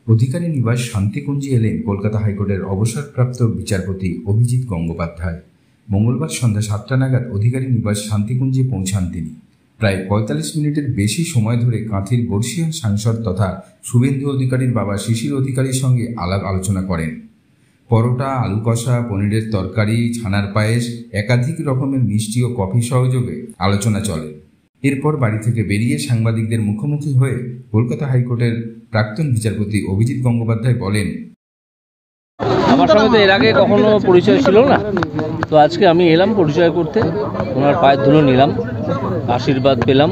অধিকারী নিবাস শান্তিকুঞ্জে এলেন কলকাতা হাইকোর্টের অবসরপ্রাপ্ত বিচারপতি অভিজিৎ গঙ্গোপাধ্যায়। মঙ্গলবার সন্ধ্যা 7টা নাগাদ অধিকারী নিবাস শান্তিকুঞ্জে পৌঁছান তিনি। প্রায় 45 মিনিটের বেশি সময় ধরে কাঁথির বর্ষিয়ান সাংসদ তথা শুভেন্দু অধিকারীর বাবা শিশির অধিকারীর সঙ্গে আলাপ আলোচনা করেন। পরোটা, আলু কষা, পনিরের তরকারি, ছানার পায়েস, একাধিক রকমের মিষ্টি ও কফি সহযোগে আলোচনা চলে। এরপর বাড়ি থেকে বেরিয়ে সাংবাদিকদের মুখোমুখি হয়ে কলকাতা হাইকোর্টের প্রাক্তন বিচারপতি অভিজিৎ গঙ্গোপাধ্যায় বলেন, আমার সঙ্গে তো এর আগে কখনো পরিচয় ছিল না, তো আজকে আমি এলাম পরিচয় করতে, ওনার পায়ের ধুলো নিলাম, আশীর্বাদ পেলাম।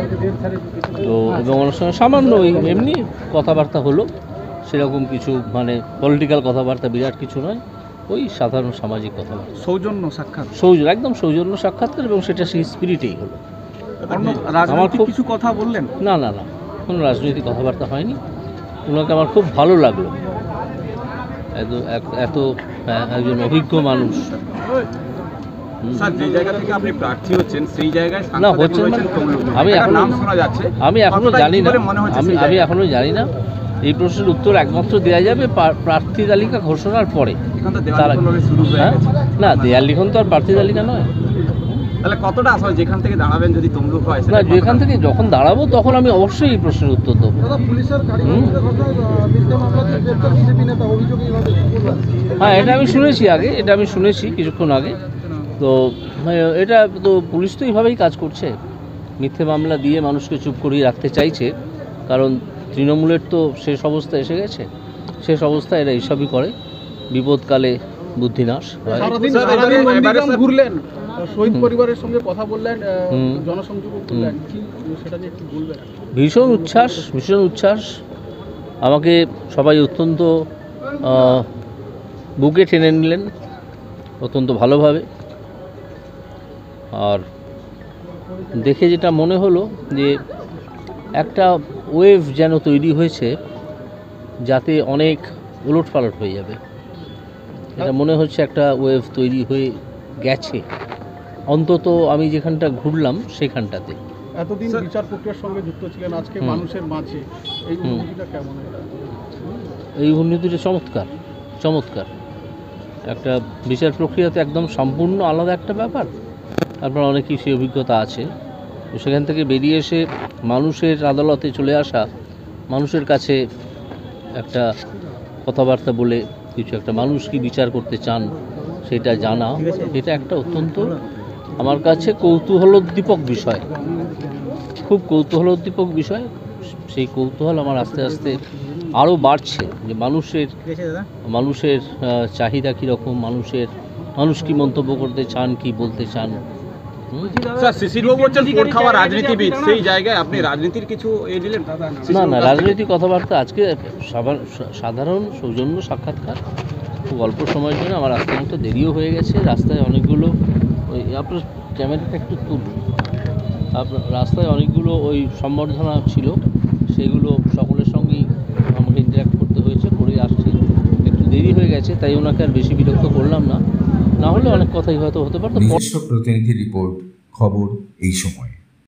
তো এবং ওনার সঙ্গে সামান্য এমনি কথাবার্তা হলো, সেরকম কিছু মানে পলিটিক্যাল কথাবার্তা, বিরাট কিছু নয়, ওই সাধারণ সামাজিক কথাবার্তা। সৌজন্য সাক্ষাৎ, একদম সৌজন্য সাক্ষাৎকার, এবং সেটা সেই স্পিরিটেই হলো। আমার খুব কিছু কথা বললেন? না, কোনো রাজনৈতিক কথাবার্তা হয়নি। ওনাকে আমার খুব ভালো লাগলো, এত একজন অভিজ্ঞ মানুষ। না হচ্ছে না, আমি এখনো জানি না। এই প্রশ্নের উত্তর একমাত্র দেওয়া যাবে প্রার্থী তালিকা ঘোষণার পরে। না, দেয়াল লিখন তো আর প্রার্থী তালিকা নয়। তাহলে কতটা আশা যেখান থেকে দাঁড়াবেন, যদি তমলুক হয়? না, যেখান থেকে যখন দাঁড়াবো তখন আমি অবশ্যই এই প্রশ্নের উত্তর দেবো। হ্যাঁ, এটা আমি শুনেছি কিছুক্ষণ আগে। তো এটা তো পুলিশ তো এইভাবেই কাজ করছে, মিথ্যে মামলা দিয়ে মানুষকে চুপ করিয়ে রাখতে চাইছে, কারণ তৃণমূলের তো শেষ অবস্থা এসে গেছে। শেষ অবস্থায় এরা এইসবই করে, বিপদকালে বুদ্ধিনাশ হয়। ঘুরলেন, শহীদ পরিবারের সঙ্গে কথা বললেন, জনসংযোগ করলেন, সেটা নিয়ে একটু বলবেন? ভীষণ উচ্ছ্বাস। আমাকে সবাই অত্যন্ত বুকে টেনে নিলেন, অত্যন্ত ভালোভাবে। আর দেখে যেটা মনে হলো যে একটা ওয়েভ যেন তৈরি হয়েছে, যাতে অনেক উলটপালট হয়ে যাবে। এটা মনে হচ্ছে একটা ওয়েভ তৈরি হয়ে গেছে, অন্তত আমি যেখানটা ঘুরলাম সেখানটাতে। এতদিন বিচার প্রক্রিয়ার সঙ্গে যুক্ত ছিলেন, আজকে মানুষের মাঝে এই অনুভূতিটা কেমন? এই অনুভূতিটা চমৎকার। একটা বিচার প্রক্রিয়াতে একদম সম্পূর্ণ আলাদা একটা ব্যাপার। আপনার অনেকই সেই অভিজ্ঞতা আছে। তো সেখান থেকে বেরিয়ে এসে মানুষের আদালতে চলে আসা, মানুষের কাছে একটা কথাবার্তা বলে কিছু একটা মানুষ কি বিচার করতে চান সেটা জানা, এটা একটা অত্যন্ত আমার কাছে কৌতূহলোদ্দীপক বিষয়, খুব কৌতূহলোদ্দীপক বিষয়। সেই কৌতূহল আমার আস্তে আস্তে আরও বাড়ছে, যে মানুষের চাহিদা কীরকম, মানুষ কি মন্তব্য করতে চান, কি বলতে চান। রাজনীতিবিদ, সেই জায়গায় আপনি রাজনীতির কিছু না, রাজনৈতিক কথাবার্তা আজকে সাধারণ সৌজন্য সাক্ষাৎকার, খুব অল্প সময়ের জন্য। আমার আসতে অনেকটা দেরিও হয়ে গেছে, রাস্তায় অনেকগুলো আপনার ক্যামেরাটা একটু তুলুন, রাস্তায় অনেকগুলো ওই সম্বর্ধনা ছিল, সেগুলো সকলের সঙ্গেই আমাকে ইন্টারাক্ট করতে হয়েছে, করে আসছি, একটু দেরি হয়ে গেছে, তাই ওনাকে আর বেশি বিরক্ত করলাম না হলে অনেক কথাই হয়তো হতে পারতো। নিজস্ব প্রতিনিধি রিপোর্ট, খবর এই সময়।